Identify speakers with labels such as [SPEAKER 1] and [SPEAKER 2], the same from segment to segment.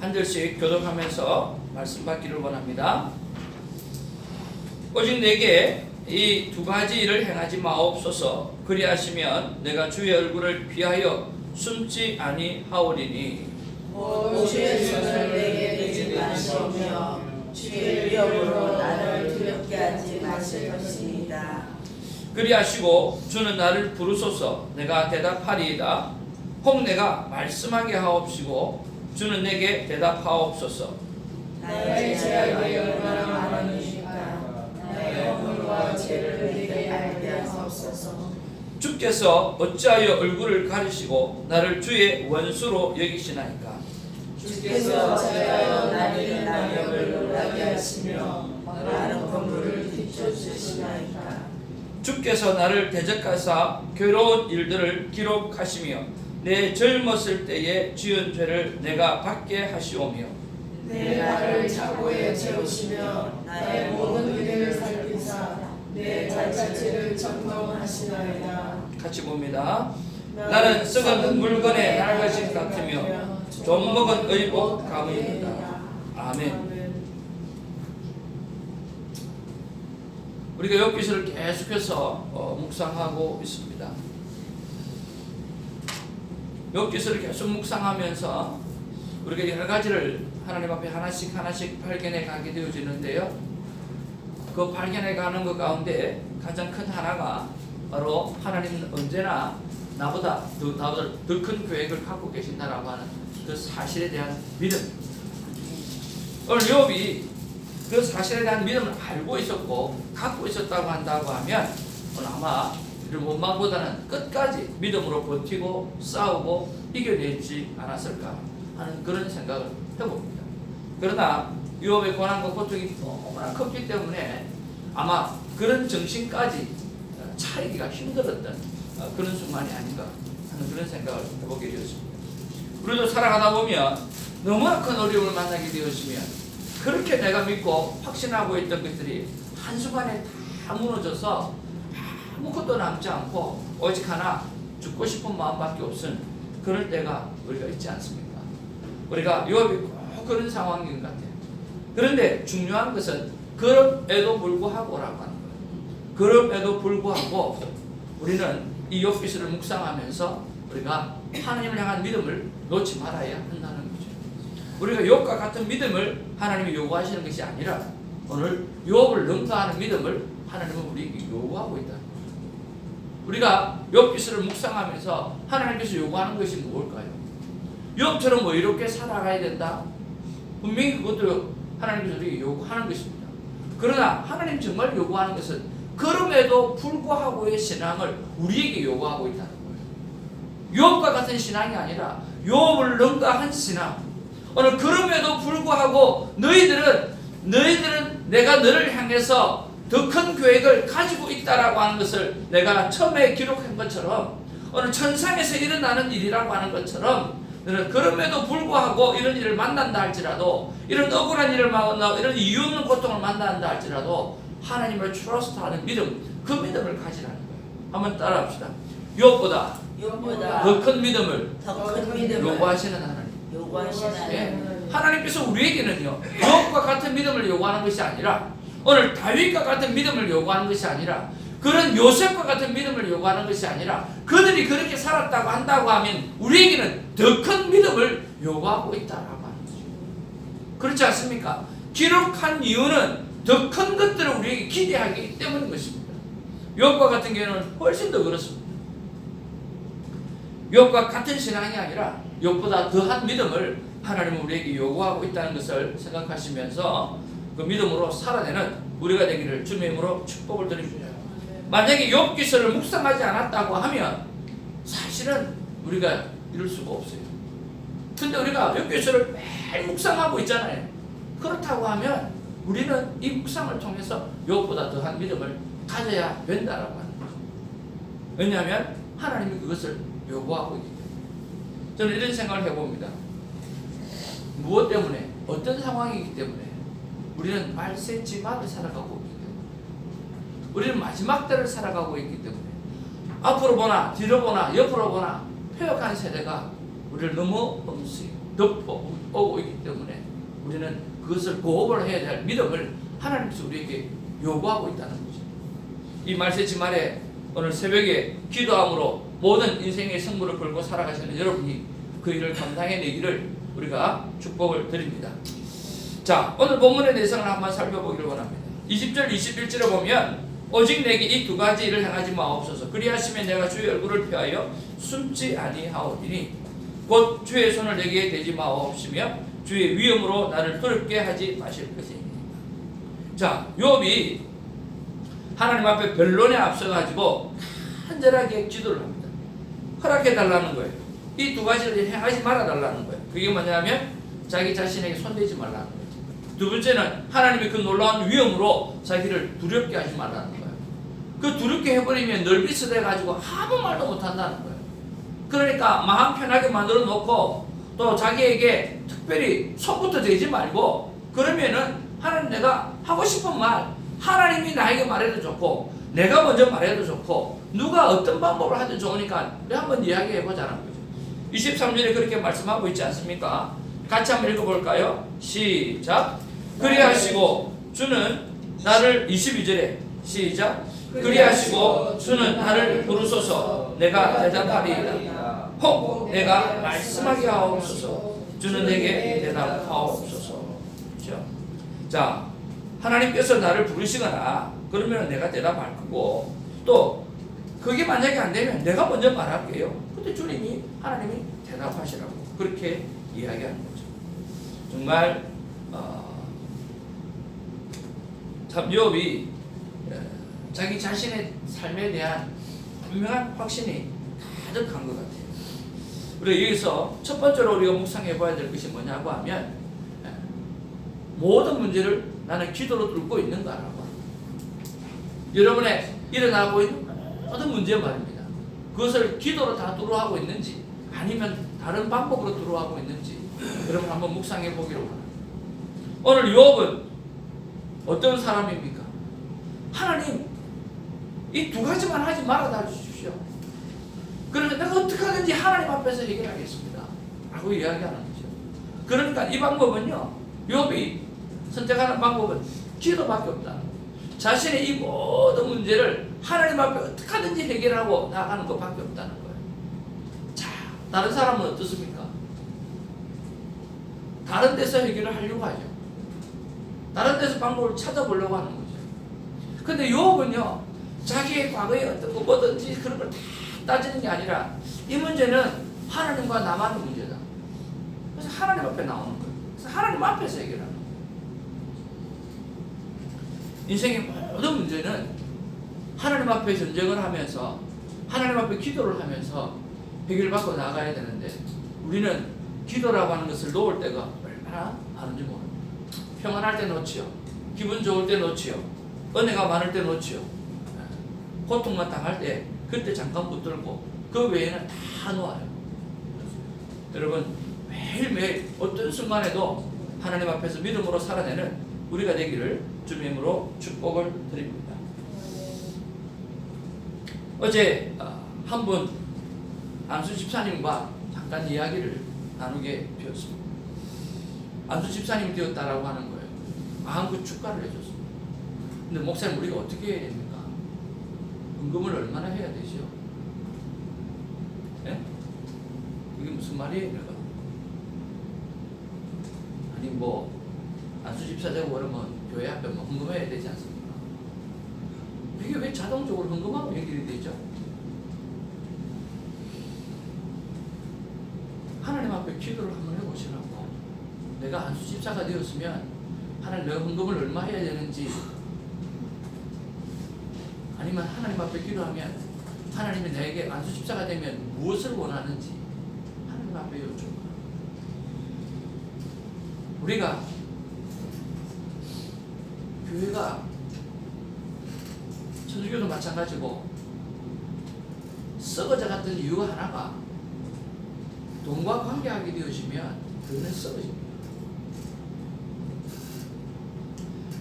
[SPEAKER 1] 한 절씩 교독하면서 말씀 받기를 원합니다. 오직 내게 이 두 가지 일을 행하지 마옵소서. 그리하시면 내가 주의 얼굴을 피하여 숨지 아니하오리니.
[SPEAKER 2] 주의 손을 내게 대지 마시며 주의 위협으로 나를 두렵게 하지 마실 것입니다.
[SPEAKER 1] 그리하시고 주는 나를 부르소서. 내가 대답하리이다. 혹 내가 말씀하게 하옵시고 주는 내게 대답하옵소서.
[SPEAKER 2] 나의 죄악이 얼마나 많으니까 나의 허물과 죄를 내게 알게 하옵소서.
[SPEAKER 1] 주께서 어찌하여 얼굴을 가리시고 나를 주의 원수로 여기시나이까.
[SPEAKER 2] 주께서 어찌하여 나의 낙엽을 놀라게 하시며 많은 건물을 뒤쫓으시나이까.
[SPEAKER 1] 주께서 나를 대적하사 괴로운 일들을 기록하시며 내 젊었을 때의 지은 죄를 내가 받게 하시오며
[SPEAKER 2] 내 발을 착고에 채우시며 나의 모든 길을 살피사 내 발자취를 점검하시나이다.
[SPEAKER 1] 같이 봅니다. 나는 썩은 물건에 낡아진 같으며 좀 먹은 의복 감이다. 아멘. 우리가 욥기서를 계속해서 묵상하고 있습니다. 욥기서를 계속 묵상하면서 우리가 여러 가지를 하나님 앞에 하나씩 발견해 가게 되어지는데요. 그 발견해 가는 것 가운데 가장 큰 하나가 바로 하나님은 언제나 나보다 더 큰 계획을 갖고 계신다라고 하는 그 사실에 대한 믿음. 오늘 욥이 그 사실에 대한 믿음을 알고 있었고 갖고 있었다고 한다고 하면 오늘 아마 이런 원망보다는 끝까지 믿음으로 버티고 싸우고 이겨냈지 않았을까 하는 그런 생각을 해봅니다. 그러나 욥의 고난과 고통이 너무나 컸기 때문에 아마 그런 정신까지 차리기가 힘들었던 그런 순간이 아닌가 하는 그런 생각을 해보게 되었습니다. 우리도 살아가다 보면 너무나 큰 어려움을 만나게 되었으면 그렇게 내가 믿고 확신하고 있던 것들이 한순간에 다 무너져서 아무것도 남지 않고 오직 하나 죽고 싶은 마음밖에 없은 그럴 때가 우리가 있지 않습니까? 우리가 욥이 꼭 그런 상황인 것 같아요. 그런데 중요한 것은 그럼에도 불구하고라고 하는 거예요. 그럼에도 불구하고 우리는 이 욥기서를 묵상하면서 우리가 하나님을 향한 믿음을 놓지 말아야 한다는 거죠. 우리가 욥과 같은 믿음을 하나님이 요구하시는 것이 아니라 오늘 욥을 능가하는 믿음을 하나님은 우리에게 요구하고 있다는 거죠. 우리가 욥기서를 묵상하면서 하나님께서 요구하는 것이 무엇일까요? 욥처럼 뭐 이렇게 살아가야 된다. 분명히 그것도 하나님께서 우리에게 요구하는 것입니다. 그러나 하나님 정말 요구하는 것은 그럼에도 불구하고의 신앙을 우리에게 요구하고 있다는 거예요. 욥과 같은 신앙이 아니라 욥을 능가한 신앙. 오늘 그럼에도 불구하고 너희들은 내가 너를 향해서 더 큰 계획을 가지고 있다라고 하는 것을 내가 처음에 기록한 것처럼 오늘 천상에서 일어나는 일이라고 하는 것처럼 너는 그럼에도 불구하고 이런 일을 만난다 할지라도 이런 억울한 일을 만나고 이런 이유 없는 고통을 만난다 할지라도 하나님을 트러스트하는 믿음, 그 믿음을 가지라는 거예요. 한번 따라합시다. 욥보다 더 큰 믿음을 요구하시는 하나님. 하나님께서 우리에게는요 욥과 같은 믿음을 요구하는 것이 아니라 오늘 다윗과 같은 믿음을 요구하는 것이 아니라 그런 요셉과 같은 믿음을 요구하는 것이 아니라 그들이 그렇게 살았다고 한다고 하면 우리에게는 더 큰 믿음을 요구하고 있다라고 하는 거죠. 그렇지 않습니까? 기록한 이유는 더 큰 것들을 우리에게 기대하기 때문인 것입니다. 욥과 같은 경우는 훨씬 더 그렇습니다. 욥과 같은 신앙이 아니라 욥보다 더한 믿음을 하나님은 우리에게 요구하고 있다는 것을 생각하시면서 그 믿음으로 살아내는 우리가 되기를 주님의 이름으로 축복을 드립니다. 만약에 욥기서를 묵상하지 않았다고 하면 사실은 우리가 이룰 수가 없어요. 근데 우리가 욥기서를 매일 묵상하고 있잖아요. 그렇다고 하면 우리는 이 묵상을 통해서 욥보다 더한 믿음을 가져야 된다라고 하는 거죠. 왜냐하면 하나님이 그것을 요구하고 있기 때문에. 저는 이런 생각을 해봅니다. 무엇 때문에? 어떤 상황이기 때문에? 우리는 말세지막을 살아가고 있기 때문에. 우리는 마지막 때를 살아가고 있기 때문에. 앞으로 보나 뒤로 보나 옆으로 보나 폐역한 세대가 우리를 너무 덮어오고 있기 때문에 우리는 그것을 보호를 해야 될 믿음을 하나님께서 우리에게 요구하고 있다는 거죠. 이 말세지 말에 오늘 새벽에 기도함으로 모든 인생의 승부를 걸고 살아가시는 여러분이 그 일을 감당해내기를 우리가 축복을 드립니다. 자, 오늘 본문의 내용을 한번 살펴보기를 원합니다. 20절 21절에 보면 오직 내게 이 두 가지 일을 행하지 마옵소서. 그리하시면 내가 주의 얼굴을 피하여 숨지 아니하오리니 곧 주의 손을 내게 대지 마옵시며 주의 위엄으로 나를 두렵게 하지 마실 것이니라. 자, 욥이 하나님 앞에 변론에 앞서가지고 간절하게 기도를 합니다. 허락해 달라는 거예요. 이 두 가지를 행하지 말아 달라는 거예요. 그게 뭐냐면 자기 자신에게 손대지 말라는 거예요. 두 번째는 하나님의 그 놀라운 위엄으로 자기를 두렵게 하지 말라는 거예요. 그 두렵게 해버리면 널비스돼 가지고 아무 말도 못한다는 거예요. 그러니까 마음 편하게 만들어 놓고 또 자기에게 특별히 손부터 대지 말고, 그러면은 하나님 내가 하고 싶은 말 하나님이 나에게 말해도 좋고 내가 먼저 말해도 좋고 누가 어떤 방법을 하든 좋으니까 우리 한번 이야기해보자는 거죠. 23절에 그렇게 말씀하고 있지 않습니까? 같이 한번 읽어볼까요? 시작. 그리하시고 주는 나를 22절에 시작. 그리하시고 주는 나를 부르소서 내가 대답하리이다. 혹 내가 말씀하게 하옵소서 주는 내게 대답하옵소서. 그렇죠? 자, 하나님께서 나를 부르시거나 그러면 내가 대답할 거고, 또 그게 만약에 안 되면 내가 먼저 말할게요. 근데 주님이 하나님이 대답하시라고 그렇게 이야기하는 거죠. 정말 참 욥이 자기 자신의 삶에 대한 분명한 확신이 가득한 것 같아요. 우리 여기서 첫 번째로 우리가 묵상해 봐야 될 것이 뭐냐고 하면 모든 문제를 나는 기도로 뚫고 있는가라고. 여러분의 일어나고 있는 모든 문제 말입니다. 그것을 기도로 다 두루하고 있는지 아니면 다른 방법으로 두루하고 있는지 여러분 한번 묵상해 보기로 합니다. 오늘 욥은 어떤 사람입니까? 하나님 이 두 가지만 하지 말아 주십시오. 그러면 내가 어떻게 하든지 하나님 앞에서 해결하겠습니다 라고 이야기하는 거죠. 그러니까 이 방법은요, 욥이 선택하는 방법은 기도밖에 없다. 자신의 이 모든 문제를 하나님 앞에 어떻게 하든지 해결하고 나가는 것밖에 없다는 거예요. 자, 다른 사람은 어떻습니까? 다른 데서 해결을 하려고 하죠. 다른 데서 방법을 찾아보려고 하는 거죠. 근데 욥은요, 자기의 과거에 어떤 거 뭐든지 그런 걸 다 따지는 게 아니라 이 문제는 하나님과 나만의 문제다. 그래서 하나님 앞에 나오는 거예요. 그래서 하나님 앞에서 해결하는 거예요. 인생의 모든 문제는 하나님 앞에 전쟁을 하면서 하나님 앞에 기도를 하면서 해결받고 나가야 되는데 우리는 기도라고 하는 것을 놓을 때가 얼마나 많은지 모릅니다. 평안할 때 놓지요. 기분 좋을 때 놓지요. 은혜가 많을 때 놓지요. 고통만 당할 때 그때 잠깐 붙들고 그 외에는 다 놓아요. 여러분 매일매일 어떤 순간에도 하나님 앞에서 믿음으로 살아내는 우리가 되기를 주님의 이름으로 축복을 드립니다. 어제 한 분 안수 집사님과 잠깐 이야기를 나누게 되었습니다. 안수 집사님이 되었다라고 하는 거예요. 마음껏 축가를 해줬습니다. 근데 목사님 우리가 어떻게 해야 됩니까? 헌금을 얼마나 해야 되죠? 예? 그게 무슨 말이에요? 내가? 아니 뭐 안수 집사 되고 그러면 교회 앞에 뭐 헌금해야 되지 않습니까? 이게 왜 자동적으로 헌금하고 연결이 되죠? 하나님 앞에 기도를 한번 해보시라고. 내가 안수 집사가 되었으면 하나님 내가 헌금을 얼마 해야 되는지, 아니면 하나님 앞에 기도하면 하나님이 내게 안수 집사가 되면 무엇을 원하는지 하나님 앞에 여쭤봐. 우리가 교회가 천주교도 마찬가지고 썩어져 갔던 이유가 하나가 돈과 관계하게 되어지면 교회는 썩어집니다.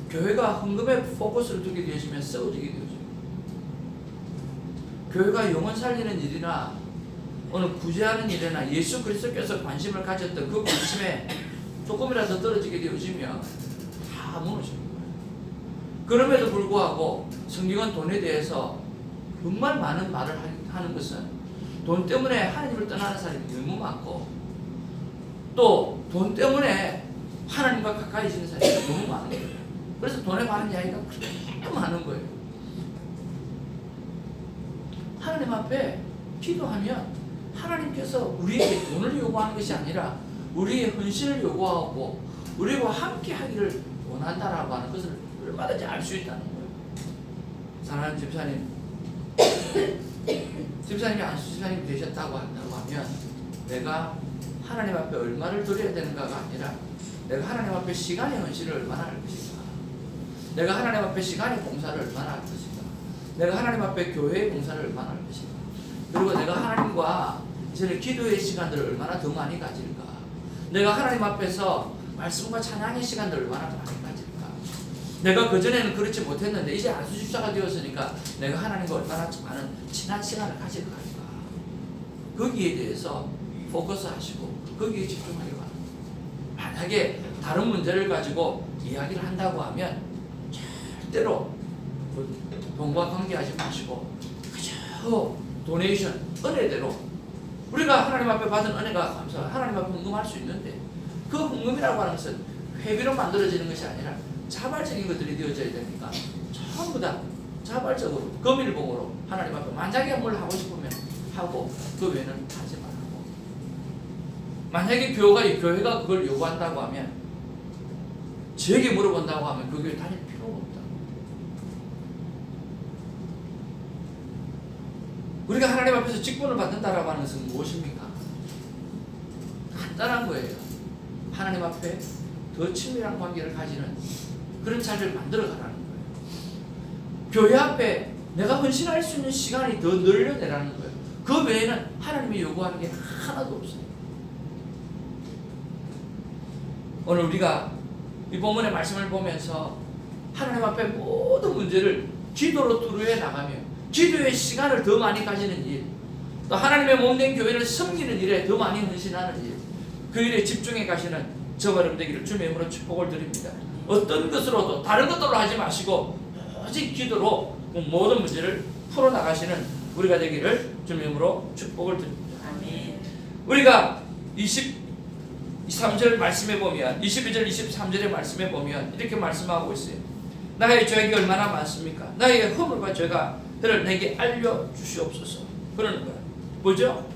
[SPEAKER 1] 교회가 헌금에 포커스를 두게 되어지면 썩어지게 되어집니다. 교회가 영혼 살리는 일이나 오늘 구제하는 일이나 예수 그리스도께서 관심을 가졌던 그 관심에 조금이라도 떨어지게 되어지면 다 무너지는 거예요. 그럼에도 불구하고 성경은 돈에 대해서 정말 많은 말을 하는 것은 돈 때문에 하나님을 떠나는 사람이 너무 많고 또 돈 때문에 하나님과 가까이지는 사람이 너무 많은 거예요. 그래서 돈에 관한 이야기가 그렇게 많은 거예요. 하나님 앞에 기도하면 하나님께서 우리에게 돈을 요구하는 것이 아니라 우리의 헌신을 요구하고 우리와 함께 하기를 원한다라고 하는 것을 얼마든지 알 수 있다는 거예요. 사랑하는 집사님, 집사님이 안수 집사님이 되셨다고 한다고 하면 내가 하나님 앞에 얼마를 드려야 되는가가 아니라 내가 하나님 앞에 시간의 헌신을 얼마나 할 것인가, 내가 하나님 앞에 시간의 봉사를 얼마나 할 것인가, 내가 하나님 앞에 교회의 봉사를 얼마나 할 것인가, 그리고 내가 하나님과 이제는 기도의 시간들을 얼마나 더 많이 가질까, 내가 하나님 앞에서 말씀과 찬양의 시간들을 얼마나 더 많이 가질까, 내가 그전에는 그렇지 못했는데 이제 안수집사가 되었으니까 내가 하나님과 얼마나 많은 친한 시간을 가질 까, 거기에 대해서 포커스하시고 거기에 집중하려고 합니다. 만약에 다른 문제를 가지고 이야기를 한다고 하면 절대로 돈과 관계하지 마시고 그저 도네이션, 은혜대로 우리가 하나님 앞에 받은 은혜가 감사해요. 하나님 앞에 헌금할 수 있는데 그 헌금이라고 하는 것은 회비로 만들어지는 것이 아니라 자발적인 것들이 되어져야 되니까 전부 다 자발적으로 금일봉으로 하나님 앞에 만약에 뭘 하고 싶으면 하고 그 외에는 하지 말고, 만약에 교회가 그걸 요구한다고 하면 저에게 물어본다고 하면 그 교회 다닐 필요가 없다. 우리가 하나님 앞에서 직분을 받는다라고 하는 것은 무엇입니까? 간단한 거예요. 하나님 앞에 더 친밀한 관계를 가지는 그런 자리를 만들어 가라는 거예요. 교회 앞에 내가 헌신할 수 있는 시간이 더 늘려내라는 거예요. 그 외에는 하나님이 요구하는 게 하나도 없어요. 오늘 우리가 이 본문의 말씀을 보면서 하나님 앞에 모든 문제를 기도로 두루해 나가며 기도의 시간을 더 많이 가지는 일, 또 하나님의 몸된 교회를 섬기는 일에 더 많이 헌신하는 일, 그 일에 집중해 가시는 저와 여러분 되기를 주님의 이름으로 축복을 드립니다. 어떤 것으로도 다른 것들로 하지 마시고 오직 기도로 모든 문제를 풀어나가시는 우리가 되기를 주님의 이름으로 축복을 드립니다.
[SPEAKER 2] 아멘.
[SPEAKER 1] 우리가 23절 말씀에 보면 22절 23절의 말씀에 보면 이렇게 말씀하고 있어요. 나의 죄악이 얼마나 많습니까? 나의 허물과 죄가를 내게 알려주시옵소서. 그러는 거예요. 뭐죠?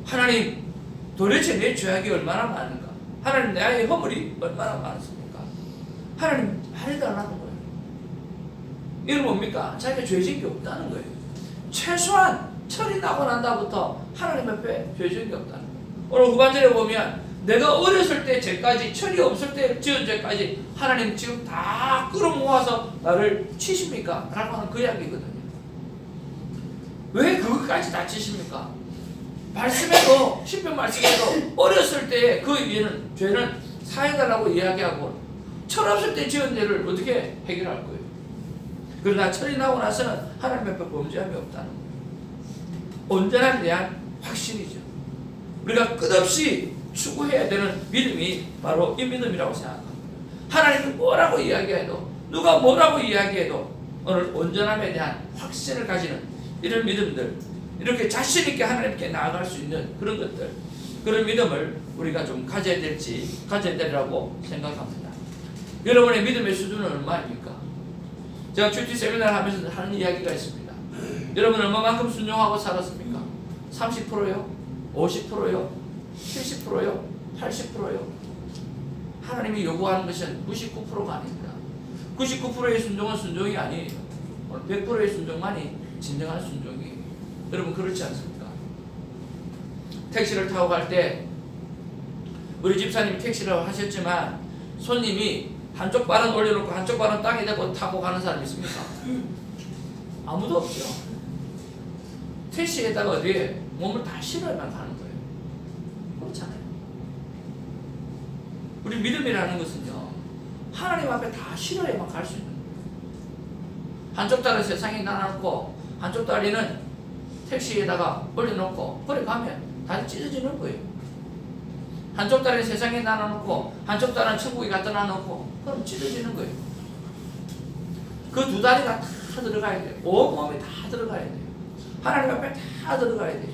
[SPEAKER 1] 하나님, 도대체 내 죄악이 얼마나 많은가? 하나님, 나의 허물이 얼마나 많습니까? 하나님 말해달라는 거예요. 이건 뭡니까? 자기가 죄진 게 없다는 거예요. 최소한 철이 나고 난다부터 하나님 앞에 죄진 게 없다는 거예요. 오늘 후반절에 보면 내가 어렸을 때 죄까지, 철이 없을 때 지은 죄까지 하나님 지금 다 끌어모아서 나를 치십니까? 라고 하는 그 이야기거든요. 왜 그것까지 다 치십니까? 말씀에도, 시편 말씀에도 어렸을 때 그 죄는 사해달라고 이야기하고 철 없을 때 지은 죄를 어떻게 해결할 거예요? 그러나 철이 나고 나서는 하나님 앞에 범죄함이 없다는 거예요. 온전함에 대한 확신이죠. 우리가 끝없이 추구해야 되는 믿음이 바로 이 믿음이라고 생각합니다. 하나님이 뭐라고 이야기해도, 누가 뭐라고 이야기해도 오늘 온전함에 대한 확신을 가지는 이런 믿음들, 이렇게 자신 있게 하나님께 나아갈 수 있는 그런 것들, 그런 믿음을 우리가 좀 가져야 되리라고 생각합니다. 여러분의 믿음의 수준은 얼마입니까? 제가 큐티 세미나를 하면서 하는 이야기가 있습니다. 여러분 얼마만큼 순종하고 살았습니까? 30%요? 50%요? 70%요? 80%요? 하나님이 요구하는 것은 99%가 아닙니다. 99%의 순종은 순종이 아니에요. 100%의 순종만이 진정한 순종이에요. 여러분 그렇지 않습니까? 택시를 타고 갈 때 우리 집사님이 택시를 하셨지만 손님이 한쪽 발은 올려놓고 한쪽 발은 땅에 대고 타고 가는 사람이 있습니까? 아무도 없죠. 택시에다가 어디에 몸을 다 실어야만 가는 거예요. 그렇잖아요. 우리 믿음이라는 것은요, 하나님 앞에 다 실어야만 갈 수 있는 거예요. 한쪽 다리는 세상에 놔놓고 한쪽 다리는 택시에다가 올려놓고 거리 가면 다리 찢어지는 거예요. 한쪽 다리는 세상에 놔놓고 한쪽 다리는 천국에 갖다 놔놓고 그럼 찢어지는 거예요. 그 두 다리가 다 들어가야 돼요. 온 몸이 다 들어가야 돼요. 하나님 앞에 다 들어가야 돼요.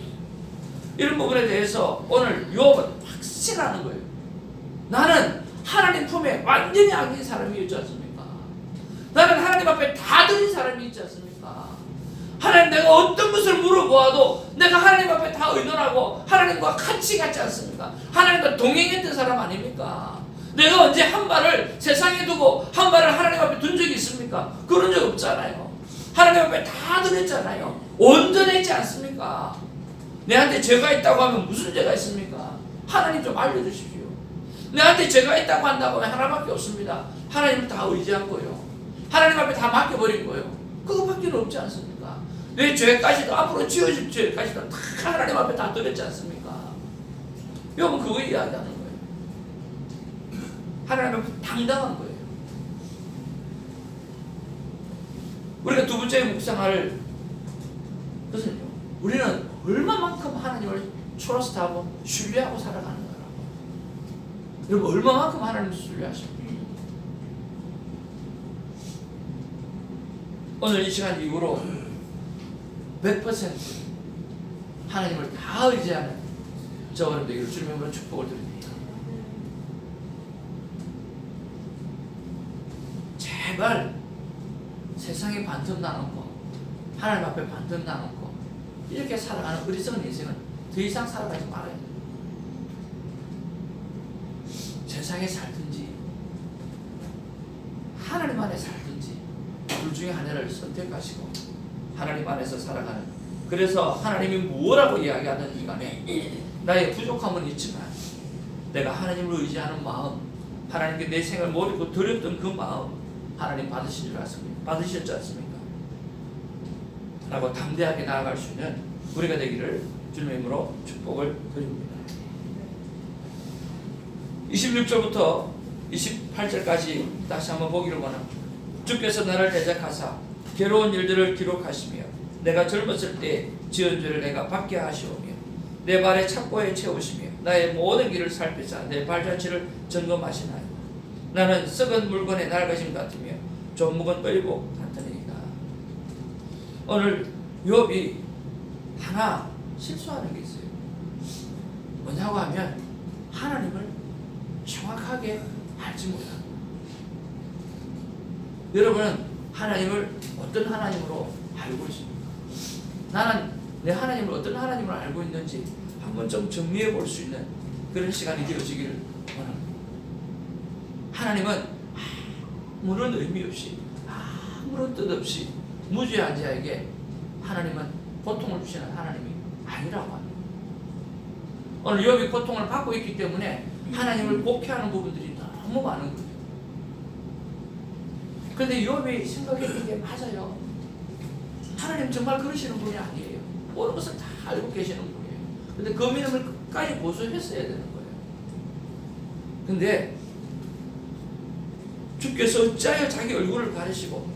[SPEAKER 1] 이런 부분에 대해서 오늘 욥은 확신하는 거예요. 나는 하나님 품에 완전히 안긴 사람이 있지 않습니까? 나는 하나님 앞에 다 드린 사람이 있지 않습니까? 하나님, 내가 어떤 것을 물어보아도 내가 하나님 앞에 다 의논하고 하나님과 같이 갔지 않습니까? 하나님과 동행했던 사람 아닙니까? 내가 언제 한 발을 세상에 두고 한 발을 하나님 앞에 둔 적이 있습니까? 그런 적 없잖아요. 하나님 앞에 다 드렸잖아요. 온전했지 않습니까? 내한테 죄가 있다고 하면 무슨 죄가 있습니까? 하나님 좀 알려주십시오. 내한테 죄가 있다고 한다고 하면 하나밖에 없습니다. 하나님을 다 의지한 거예요. 하나님 앞에 다 맡겨버린 거예요. 그거밖에 없지 않습니까? 내 죄까지도 앞으로 지어질 죄까지도 다 하나님 앞에 다 드렸지 않습니까? 여러분 그거 이야기하는 거예요. 하나님 앞에 당당한 거예요. 우리가 두 번째 묵상할 것은요, 우리는 얼마만큼 하나님을 트러스트하고 신뢰하고 살아가는 거라고. 여러분 얼마만큼 하나님을 신뢰하십니까? 오늘 이 시간 이후로 100% 하나님을 다 의지하는 저와 여러분들에게 주님의 이름으로 축복을 드립니다. 제발 세상에 반틈 나놓고 하나님 앞에 반틈 나놓고 이렇게 살아가는 어리석은 인생은 더 이상 살아가지 말아야 돼요. 세상에 살든지 하나님 안에 살든지 둘 중에 하나를 선택하시고 하나님 안에서 살아가는, 그래서 하나님이 뭐라고 이야기하는 이간에 나의 부족함은 있지만 내가 하나님을 의지하는 마음, 하나님께 내 생을 모르고 드렸던 그 마음 하나님 받으셨지 않습니까? 라고 담대하게 나아갈 수 있는 우리가 되기를 주님의 이름으로 축복을 드립니다. 26절부터 28절까지 다시 한번 보기를 원합니다. 주께서 나를 대적하사 괴로운 일들을 기록하시며 내가 젊었을 때 지은 죄를 내가 받게 하시오며 내 발에 착고에 채우시며 나의 모든 길을 살피사 내 발자취를 점검하시나요. 나는 썩은 물건의 낡아짐 같으며 조목은 의복 같으니까. 오늘 욥이 하나 실수하는 게 있어요. 뭐냐고 하면 하나님을 정확하게 알지 못하는 거예요. 여러분은 하나님을 어떤 하나님으로 알고 있습니까? 나는 내 하나님을 어떤 하나님으로 알고 있는지 한번 좀 정리해 볼 수 있는 그런 시간이 되어지기를 원합니다. 하나님은 아무런 의미 없이 아무런 뜻 없이 무죄한 자에게 하나님은 고통을 주시는 하나님이 아니라고 합니다. 오늘 욥이 고통을 받고 있기 때문에 하나님을 곡해하는 부분들이 너무 많은 거예요. 그런데 욥이 생각했던 게 맞아요. 하나님 정말 그러시는 분이 아니에요. 모든 것을 다 알고 계시는 분이에요. 근데 그 믿음을 끝까지 고수했어야 되는 거예요. 근데 주께서 어찌하여 자기 얼굴을 가리시고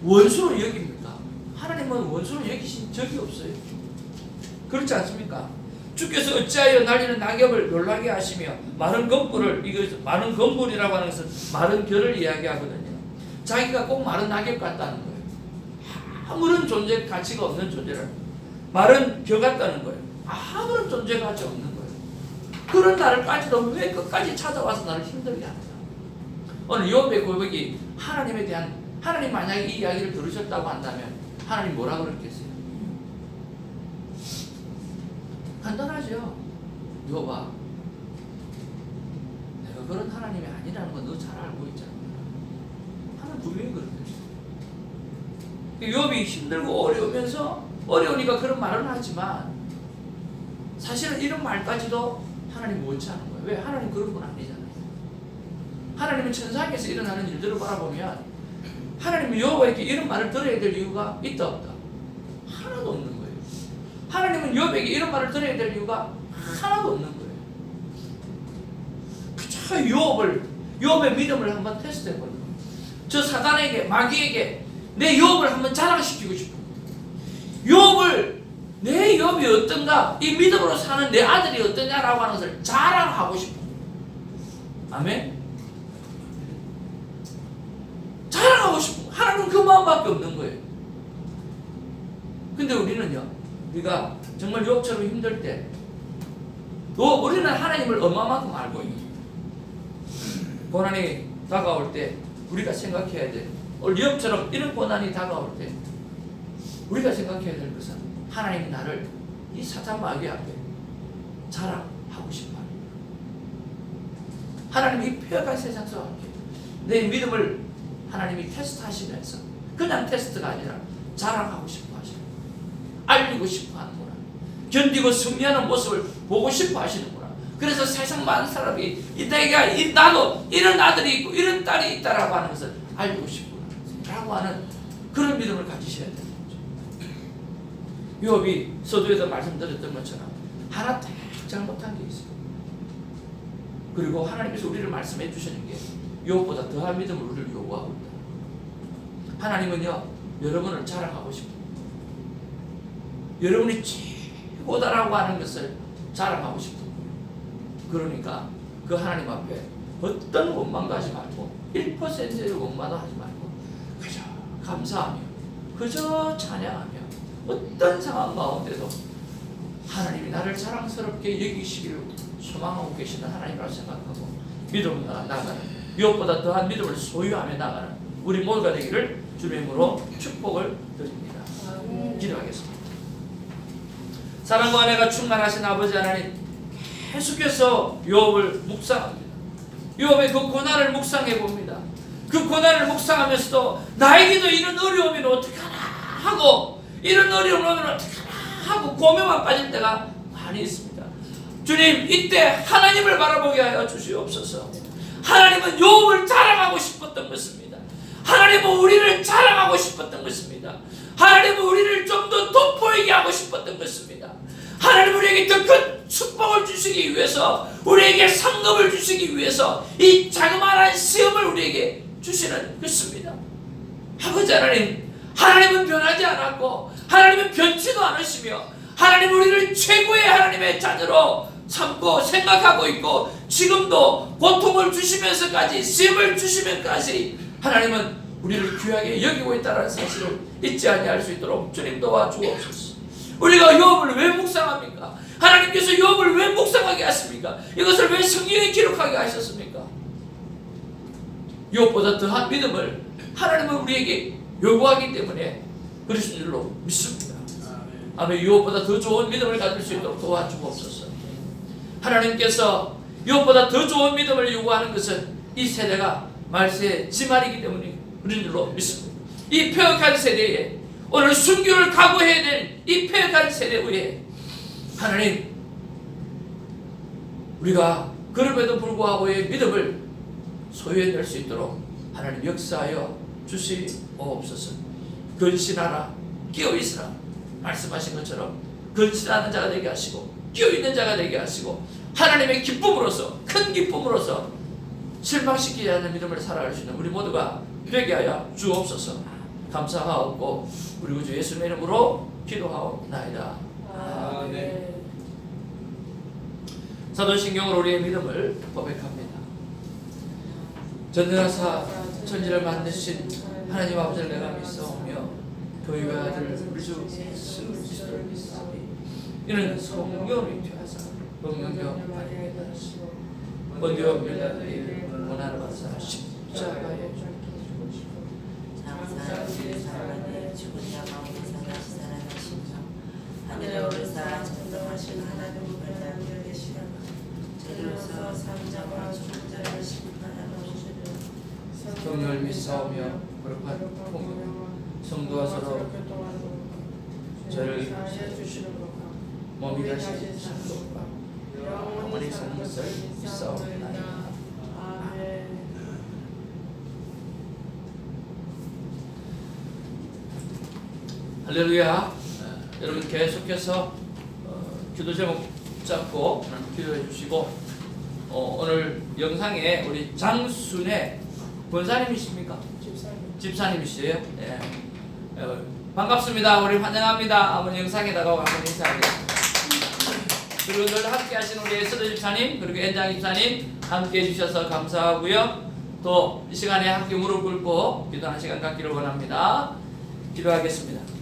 [SPEAKER 1] 원수로 여깁니까? 하나님은 원수로 여기신 적이 없어요. 그렇지 않습니까? 주께서 어찌하여 날리는 낙엽을 놀라게 하시며 마른 건불을, 이거 마른 건불이라고 하는 것은 마른 결을 이야기하거든요. 자기가 꼭 마른 낙엽 같다는 거예요. 아무런 존재 가치가 없는 존재를 마른 겨 같다는 거예요. 아무런 존재 가치 없는 거예요. 그런 나를까지도 왜 끝까지 찾아와서 나를 힘들게 하느냐. 오늘 욥의 고백이 하나님에 대한, 하나님 만약에 이 이야기를 들으셨다고 한다면 하나님 뭐라 그랬겠어요? 간단하죠. 욥아, 내가 그런 하나님이 아니라는 건 너 잘 알고 있잖아. 하나님 분명히 그랬겠어요. 욥이 힘들고 어려우니까 그런 말은 하지만 사실은 이런 말까지도 하나님 원치 않은 거예요. 왜? 하나님 그런 분 아니잖아요. 하나님은 천상에서 일어나는 일들을 바라보면 하나님은 욥에게 이런 말을 들어야 될 이유가 있다 없다? 하나도 없는 거예요. 하나님은 욥에게 이런 말을 들어야 될 이유가 하나도 없는 거예요. 그저 욥의 믿음을 한번 테스트해 보는 거예요. 저 사단에게, 마귀에게 내 욥을 한번 자랑시키고 싶은 거예요. 욥을 내 욥이 어떤가, 이 믿음으로 사는 내 아들이 어떠냐라고 하는 것을 자랑하고 싶어. 아멘. 자랑하고 싶어. 하나님은 그 마음밖에 없는 거예요. 근데 우리는요, 우리가 정말 욥처럼 힘들 때, 또 우리는 하나님을 얼마만큼 알고 있는 거예요. 고난이 다가올 때 우리가 생각해야 돼. 욥처럼 이런 고난이 다가올 때 우리가 생각해야 될 것은 하나님이 나를 이 사탄 마귀 앞에 자랑하고 싶어. 하나님이 이 폐역한 세상 속에 내 믿음을 하나님이 테스트하시면서 그냥 테스트가 아니라 자랑하고 싶어 하시는, 알리고 싶어 하는구나. 견디고 승리하는 모습을 보고 싶어 하시는구나. 그래서 세상 많은 사람이 내가 나도 이런 아들이 있고 이런 딸이 있다라고 하는 것을 알고 싶구나 라고 하는 그런 믿음을 가지셔야 되는 거죠. 욥이 서두에도 말씀드렸던 것처럼 하나 딱 잘못한 게 있어요. 그리고 하나님께서 우리를 말씀해 주시는 게 욥보다 더한 믿음을 우리를 요구하고 있다. 하나님은요, 여러분을 자랑하고 싶어요. 여러분이 최고다라고 하는 것을 자랑하고 싶어요. 그러니까 그 하나님 앞에 어떤 원망도 하지 말고 1%의 원망도 하지 말고 그저 감사하며 그저 찬양하며 어떤 상황 가운데도 하나님이 나를 자랑스럽게 여기시기를 소망하고 계시는 하나님이라고 생각하고 믿음으로 나가는, 욥보다 더한 믿음을 소유하며 나가는 우리 모두가 되기를 주님으로 축복을 드립니다. 기도하겠습니다. 사랑과 은혜가 충만하신 아버지 하나님, 계속해서 욥을 묵상합니다. 욥의 그 고난을 묵상해 봅니다. 그 고난을 묵상하면서도 나에게도 이런 어려움이 어떡하나 하고, 이런 어려움이 어떡하나 하고 고민만 빠질 때가 많이 있습니다. 주님, 이때 하나님을 바라보게 하여 주시옵소서. 하나님은 욥을 자랑하고 싶었던 것입니다. 하나님은 우리를 자랑하고 싶었던 것입니다. 하나님은 우리를 좀 더 돋보이게 하고 싶었던 것입니다. 하나님은 우리에게 더 큰 축복을 주시기 위해서, 우리에게 상급을 주시기 위해서 이 자그마한 시험을 우리에게 주시는 것입니다. 아버지 하나님, 하나님은 변하지 않았고 하나님은 변치도 않으시며 하나님은 우리를 최고의 하나님의 자녀로 참고 생각하고 있고, 지금도 고통을 주시면서까지 시험을 주시면까지 하나님은 우리를 귀하게 여기고 있다는 사실을 잊지 아니할 수 있도록 주님 도와주옵소서. 우리가 욥을 왜 묵상합니까? 하나님께서 욥을 왜 묵상하게 하십니까? 이것을 왜 성경에 기록하게 하셨습니까? 욥보다 더한 믿음을 하나님은 우리에게 요구하기 때문에 그러신 줄로 믿습니다. 아멘. 욥보다 더 좋은 믿음을 가질 수 있도록 도와주옵소서. 하나님께서 욥보다 더 좋은 믿음을 요구하는 것은 이 세대가 말세의 지말이기 때문에 그런 줄로 믿습니다. 이 폐역한 세대에, 오늘 순교를 각오해야 될 이 폐역한 세대 위에 하나님, 우리가 그럼에도 불구하고의 믿음을 소유해낼 수 있도록 하나님 역사하여 주시옵소서. 근신하라, 끼어있으라 말씀하신 것처럼 근신하는 자가 되게 하시고 끼어있는 자가 되게 하시고 하나님의 기쁨으로서, 큰 기쁨으로서 실망시키지 않는 믿음을 살아갈 수 있는 우리 모두가 되게 하여 주옵소서. 감사하옵고 우리 구주 예수님의 이름으로 기도하옵나이다.
[SPEAKER 2] 아멘.
[SPEAKER 1] 사도신경으로 우리의 믿음을 고백합니다. 전능하사 천지를 만드신 하나님 아버지를 내가 믿사오며 그의 아들 우리 주 예수 그리스도를 믿사오니 이는 성령을 잉태하사 성령교 마리아에 받으시고 본디오 빌라도의 고난을 받으사 십자가에
[SPEAKER 3] 장사하시는 사람의 죽은 자 가운데 다시 살아나시며 하늘에 오르사 전능하신 하나님 보좌에 계시다가 저리로서 삼자와 죽은 자를 심판하시리라.
[SPEAKER 1] 성령을 믿사오며 거룩한 통일 성도와 서로 저를 주시는 몸이 다시 살도록 영원히 사는 것을 믿사옵나이다. 할렐루야. 여러분 계속해서 기도 제목 잡고 기도해 주시고, 오늘 영상에 우리 장순의 권사님이십니까? 집사님이시에요? 네. 반갑습니다. 우리 환영합니다. 아버님 영상에다가 한번 인사하겠습니다. 그리고 늘 함께 하신 우리 에스더 집사님 그리고 엔장 집사님 함께 해주셔서 감사하고요. 또 이 시간에 함께 무릎 꿇고 기도하는 시간 갖기를 원합니다. 기도하겠습니다.